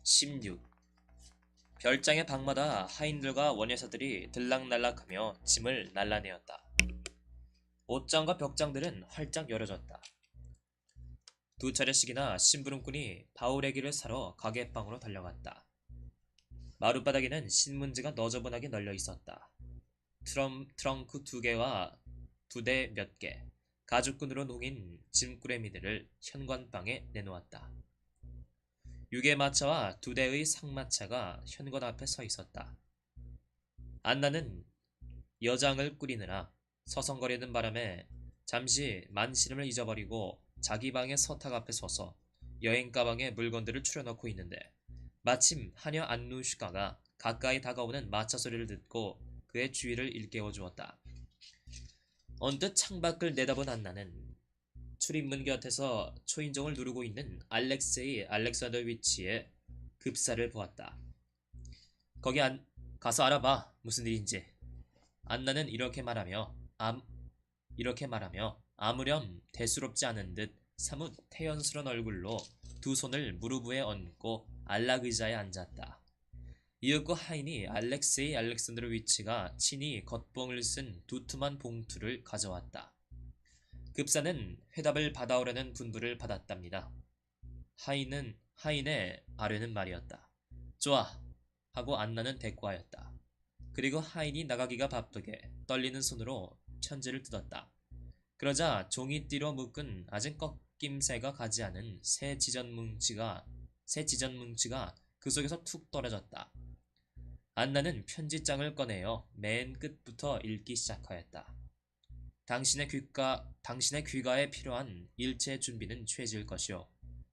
16. 별장의 방마다 하인들과 원여사들이 들락날락하며 짐을 날라내었다. 옷장과 벽장들은 활짝 열어졌다. 두 차례씩이나 심부름꾼이 바우레기를 사러 가게방으로 달려갔다. 마룻바닥에는 신문지가 너저분하게 널려 있었다. 트렁크 두 개와 두대 몇 개, 가죽끈으로 농인 짐꾸레미들을 현관방에 내놓았다. 유괴마차와 두 대의 상마차가 현관 앞에 서 있었다. 안나는 여장을 꾸리느라 서성거리는 바람에 잠시 만시름을 잊어버리고 자기 방의 서탁 앞에 서서 여행 가방에 물건들을 추려넣고 있는데 마침 하녀 안누슈카가 가까이 다가오는 마차 소리를 듣고 그의 주의를 일깨워 주었다. 언뜻 창밖을 내다본 안나는 출입문 곁에서 초인종을 누르고 있는 알렉세이 알렉산더위치의 급사를 보았다. 거기 가서 알아봐. 무슨 일인지. 안나는 이렇게 말하며 아무렴 대수롭지 않은 듯 사뭇 태연스런 얼굴로 두 손을 무릎 위에 얹고 안락 의자에 앉았다. 이윽고 하인이 알렉세이 알렉산드로위치가 친히 겉봉을 쓴 두툼한 봉투를 가져왔다. 급사는 회답을 받아오려는 분부를 받았답니다. 하인의 아뢰는 말이었다. 좋아! 하고 안나는 대꾸하였다. 그리고 하인이 나가기가 바쁘게 떨리는 손으로 편지를 뜯었다. 그러자 종이띠로 묶은 아직 꺾임새가 가지 않은 새 지전뭉치가 그 속에서 툭 떨어졌다. 안나는 편지장을 꺼내어 맨 끝부터 읽기 시작하였다. 당신의 귀가에 필요한 일체 준비는 최지을 것이요.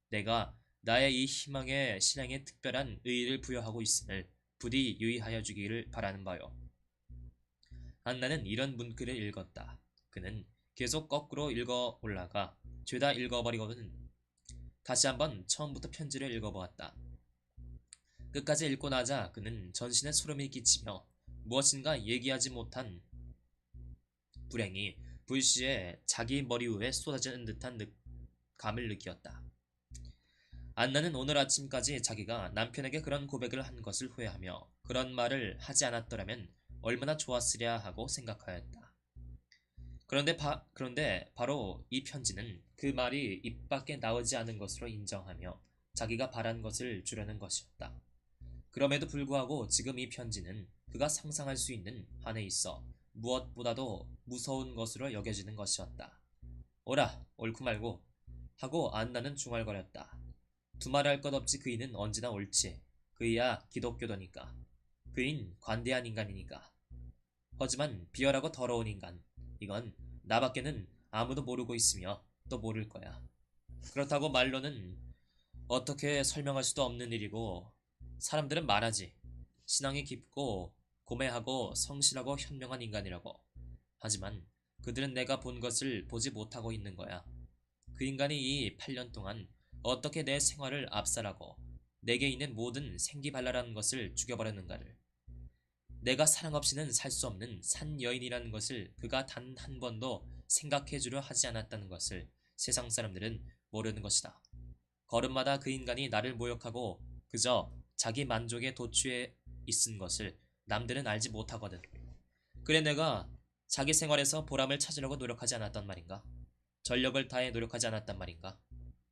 내가 나의 이 희망의 실행에 특별한 의의를 부여하고 있음을 부디 유의하여 주기를 바라는 바요. 안나는 이런 문구를 읽었다. 그는 계속 거꾸로 읽어 올라가 죄다 읽어버리거든. 다시 한번 처음부터 편지를 읽어보았다. 끝까지 읽고 나자 그는 전신에 소름이 끼치며 무엇인가 얘기하지 못한 불행이 불시에 자기 머리 위에 쏟아지는 듯한 감을 느꼈다. 안나는 오늘 아침까지 자기가 남편에게 그런 고백을 한 것을 후회하며 그런 말을 하지 않았더라면 얼마나 좋았으랴 하고 생각하였다. 그런데 바로 이 편지는 그 말이 입 밖에 나오지 않은 것으로 인정하며 자기가 바란 것을 주려는 것이었다. 그럼에도 불구하고 지금 이 편지는 그가 상상할 수 있는 한에 있어 무엇보다도 무서운 것으로 여겨지는 것이었다. 오라, 옳고 말고 하고 안나는 중얼거렸다. 두말할 것 없이 그이는 언제나 옳지. 그이야 기독교도니까. 그인 관대한 인간이니까. 하지만 비열하고 더러운 인간. 이건 나밖에는 아무도 모르고 있으며 또 모를 거야. 그렇다고 말로는 어떻게 설명할 수도 없는 일이고 사람들은 말하지. 신앙이 깊고 고매하고 성실하고 현명한 인간이라고. 하지만 그들은 내가 본 것을 보지 못하고 있는 거야. 그 인간이 이 8년 동안 어떻게 내 생활을 압살하고 내게 있는 모든 생기발랄한 것을 죽여버렸는가를. 내가 사랑 없이는 살 수 없는 산 여인이라는 것을 그가 단 한 번도 생각해주려 하지 않았다는 것을 세상 사람들은 모르는 것이다. 걸음마다 그 인간이 나를 모욕하고 그저 자기 만족에 도취해 있은 것을 남들은 알지 못하거든. 그래 내가 자기 생활에서 보람을 찾으려고 노력하지 않았단 말인가? 전력을 다해 노력하지 않았단 말인가?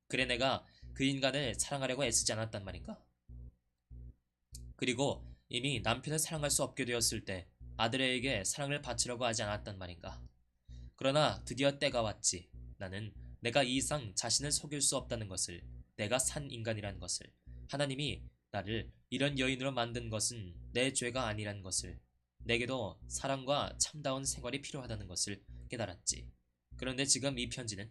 그래 내가 그 인간을 사랑하려고 애쓰지 않았단 말인가? 그리고 이미 남편을 사랑할 수 없게 되었을 때 아들에게 사랑을 바치려고 하지 않았단 말인가? 그러나 드디어 때가 왔지. 나는 내가 이 이상 자신을 속일 수 없다는 것을, 내가 산 인간이라는 것을, 하나님이 나를 이런 여인으로 만든 것은 내 죄가 아니라는 것을, 내게도 사랑과 참다운 생활이 필요하다는 것을 깨달았지. 그런데 지금 이 편지는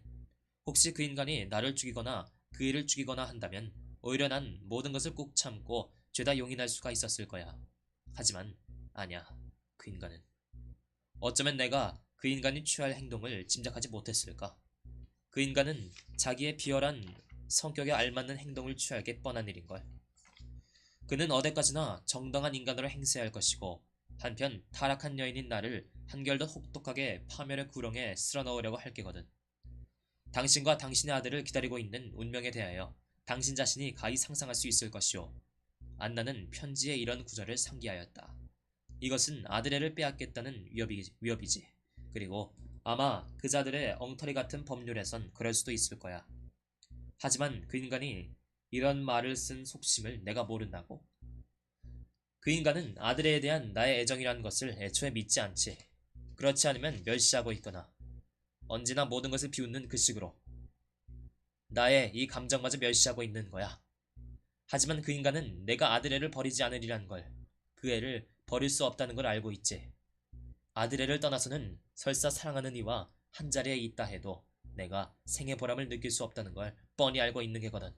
혹시 그 인간이 나를 죽이거나 그 일을 죽이거나 한다면 오히려 난 모든 것을 꾹 참고 죄다 용인할 수가 있었을 거야. 하지만 아니야. 그 인간은 어쩌면 내가 그 인간이 취할 행동을 짐작하지 못했을까? 그 인간은 자기의 비열한 성격에 알맞는 행동을 취할 게 뻔한 일인걸. 그는 어디까지나 정당한 인간으로 행세할 것이고 한편 타락한 여인인 나를 한결 더 혹독하게 파멸의 구렁에 쓸어넣으려고 할 게거든. 당신과 당신의 아들을 기다리고 있는 운명에 대하여 당신 자신이 가히 상상할 수 있을 것이오. 안나는 편지에 이런 구절을 상기하였다. 이것은 아드레를 빼앗겠다는 위협이지. 그리고 아마 그자들의 엉터리 같은 법률에선 그럴 수도 있을 거야. 하지만 그 인간이 이런 말을 쓴 속심을 내가 모른다고? 그 인간은 아드레에 대한 나의 애정이라는 것을 애초에 믿지 않지. 그렇지 않으면 멸시하고 있거나 언제나 모든 것을 비웃는 그 식으로 나의 이 감정마저 멸시하고 있는 거야. 하지만 그 인간은 내가 아드레를 버리지 않으리란 걸, 그 애를 버릴 수 없다는 걸 알고 있지. 아드레를 떠나서는 설사 사랑하는 이와 한자리에 있다 해도 내가 생의 보람을 느낄 수 없다는 걸 뻔히 알고 있는 게거든.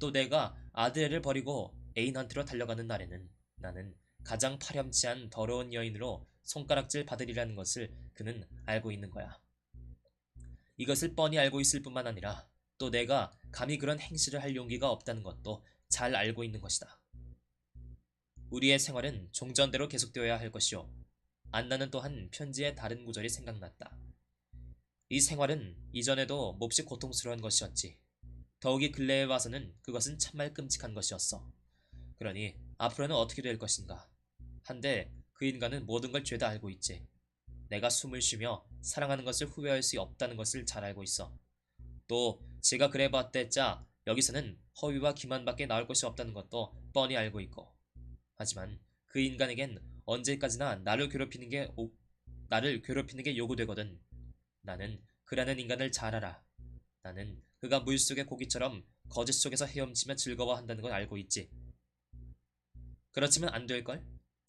또 내가 아드레를 버리고 애인한테로 달려가는 날에는 나는 가장 파렴치한 더러운 여인으로 손가락질 받으리라는 것을 그는 알고 있는 거야. 이것을 뻔히 알고 있을 뿐만 아니라 또 내가 감히 그런 행실을 할 용기가 없다는 것도 잘 알고 있는 것이다. 우리의 생활은 종전대로 계속되어야 할 것이오. 안나는 또한 편지의 다른 구절이 생각났다. 이 생활은 이전에도 몹시 고통스러운 것이었지. 더욱이 근래에 와서는 그것은 참말 끔찍한 것이었어. 그러니 앞으로는 어떻게 될 것인가. 한데 그 인간은 모든 걸 죄다 알고 있지. 내가 숨을 쉬며 사랑하는 것을 후회할 수 없다는 것을 잘 알고 있어. 또 제가 그래봤댔자 여기서는 허위와 기만밖에 나올 것이 없다는 것도 뻔히 알고 있고. 하지만 그 인간에겐 언제까지나 나를 괴롭히는 게 요구되거든. 나는 그라는 인간을 잘 알아. 나는 그가 물속의 고기처럼 거짓 속에서 헤엄치며 즐거워한다는 걸 알고 있지. 그렇지만 안 될걸?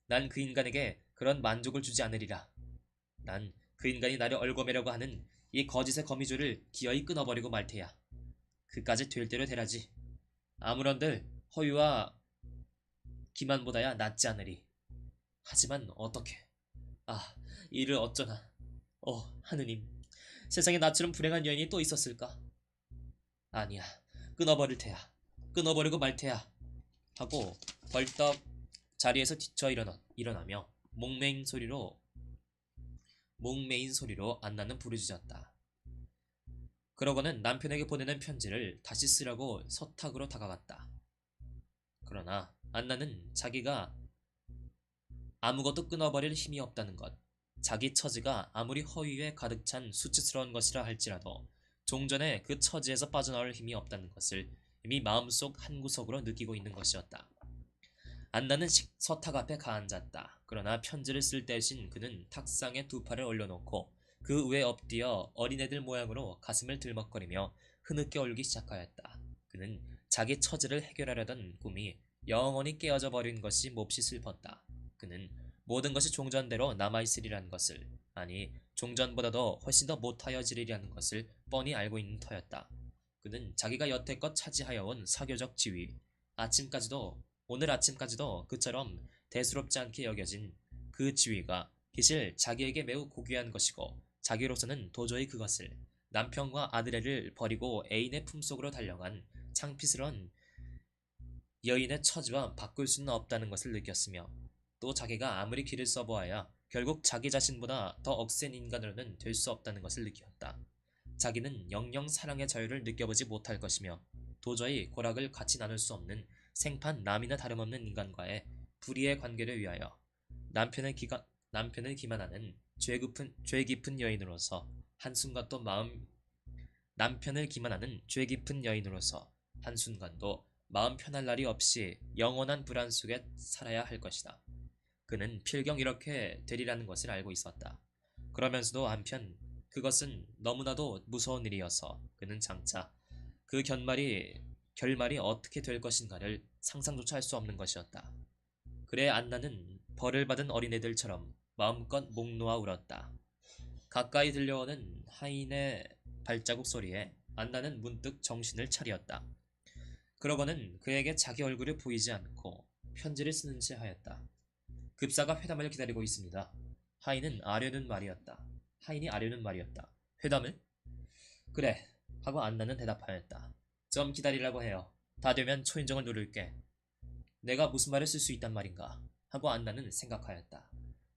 난 그 인간에게 그런 만족을 주지 않으리라. 난 그 인간이 나를 얽어매려고 하는 이 거짓의 거미줄을 기어이 끊어버리고 말 테야. 그까지 될 대로 되라지. 아무런들 허위와 기만보다야 낫지 않으리. 하지만 어떻게? 아, 이를 어쩌나. 하느님. 세상에 나처럼 불행한 여인이 또 있었을까? 아니야. 끊어버릴 테야. 끊어버리고 말 테야. 하고 벌떡 자리에서 뒤쳐 일어나며 목매인 소리로 안나는 부르짖었다. 그러고는 남편에게 보내는 편지를 다시 쓰려고 서탁으로 다가갔다. 그러나 안나는 자기가 아무것도 끊어버릴 힘이 없다는 것, 자기 처지가 아무리 허위에 가득 찬 수치스러운 것이라 할지라도 종전에 그 처지에서 빠져나올 힘이 없다는 것을 이미 마음속 한구석으로 느끼고 있는 것이었다. 안나는 서탁 앞에 가앉았다. 그러나 편지를 쓸 대신 그는 탁상에 두 팔을 올려놓고 그 위에 엎드려 어린애들 모양으로 가슴을 들먹거리며 흐느껴 울기 시작하였다. 그는 자기 처지를 해결하려던 꿈이 영원히 깨어져 버린 것이 몹시 슬펐다. 그는 모든 것이 종전대로 남아있으리라는 것을, 아니 종전보다도 훨씬 더 못하여지리라는 것을 뻔히 알고 있는 터였다. 그는 자기가 여태껏 차지하여온 사교적 지위, 오늘 아침까지도 그처럼 대수롭지 않게 여겨진 그 지위가 기실 자기에게 매우 고귀한 것이고 자기로서는 도저히 그것을 남편과 아들애를 버리고 애인의 품속으로 달려간 창피스런 여인의 처지와 바꿀 수는 없다는 것을 느꼈으며 또 자기가 아무리 길을 써보아야 결국 자기 자신보다 더 억센 인간으로는 될 수 없다는 것을 느꼈다. 자기는 영영 사랑의 자유를 느껴보지 못할 것이며 도저히 고락을 같이 나눌 수 없는 생판 남이나 다름없는 인간과의 불의의 관계를 위하여 남편을 기만하는 죄 깊은 여인으로서 한순간도 마음 편할 날이 없이 영원한 불안 속에 살아야 할 것이다. 그는 필경 이렇게 되리라는 것을 알고 있었다. 그러면서도 한편 그것은 너무나도 무서운 일이어서 그는 장차 그 결말이 어떻게 될 것인가를 상상조차 할 수 없는 것이었다. 그래 안나는 벌을 받은 어린애들처럼 마음껏 목 놓아 울었다. 가까이 들려오는 하인의 발자국 소리에 안나는 문득 정신을 차렸다. 그러고는 그에게 자기 얼굴을 보이지 않고 편지를 쓰는 채 하였다. 급사가 회담을 기다리고 있습니다. 하인이 아려는 말이었다. 회담을? 그래, 하고 안나는 대답하였다. 좀 기다리라고 해요. 다 되면 초인종을 누를게. 내가 무슨 말을 쓸 수 있단 말인가? 하고 안나는 생각하였다.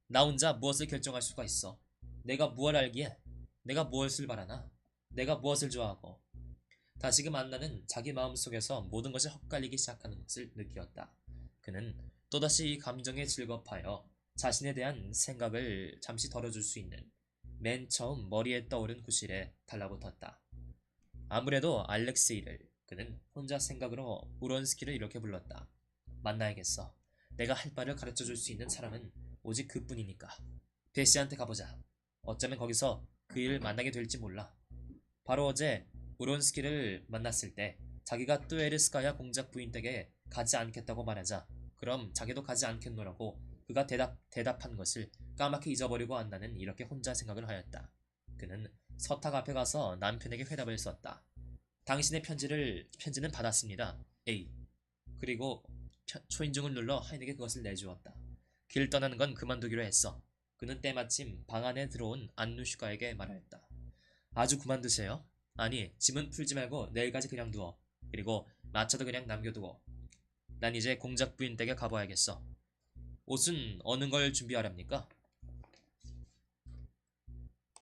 나 혼자 무엇을 결정할 수가 있어? 내가 무엇을 알기에? 내가 무엇을 바라나? 내가 무엇을 좋아하고? 다시금 안나는 자기 마음속에서 모든 것이 헛갈리기 시작하는 것을 느끼었다. 그는 또다시 이 감정에 즐겁하여 자신에 대한 생각을 잠시 덜어줄 수 있는 맨 처음 머리에 떠오른 구실에 달라붙었다. 아무래도 알렉세이를 그는 혼자 생각으로 우론스키를 이렇게 불렀다. 만나야겠어. 내가 할 바를 가르쳐줄 수 있는 사람은 오직 그뿐이니까. 베시한테 가보자. 어쩌면 거기서 그 일을 만나게 될지 몰라. 바로 어제 우론스키를 만났을 때 자기가 뚜에르스카야 공작 부인 댁에 가지 않겠다고 말하자 그럼 자기도 가지 않겠노라고 그가 대답한 것을 까맣게 잊어버리고 안나는 이렇게 혼자 생각을 하였다. 그는 서탁 앞에 가서 남편에게 회답을 썼다. 당신의 편지는 받았습니다. A. 그리고 초인종을 눌러 하인에게 그것을 내주었다. 길 떠나는 건 그만두기로 했어. 그는 때마침 방 안에 들어온 안누슈카에게 말하였다. 아주 그만두세요. 아니, 짐은 풀지 말고 내일까지 그냥 두어. 그리고 마차도 그냥 남겨두고. 난 이제 공작 부인 댁에 가봐야겠어. 옷은 어느 걸 준비하랍니까?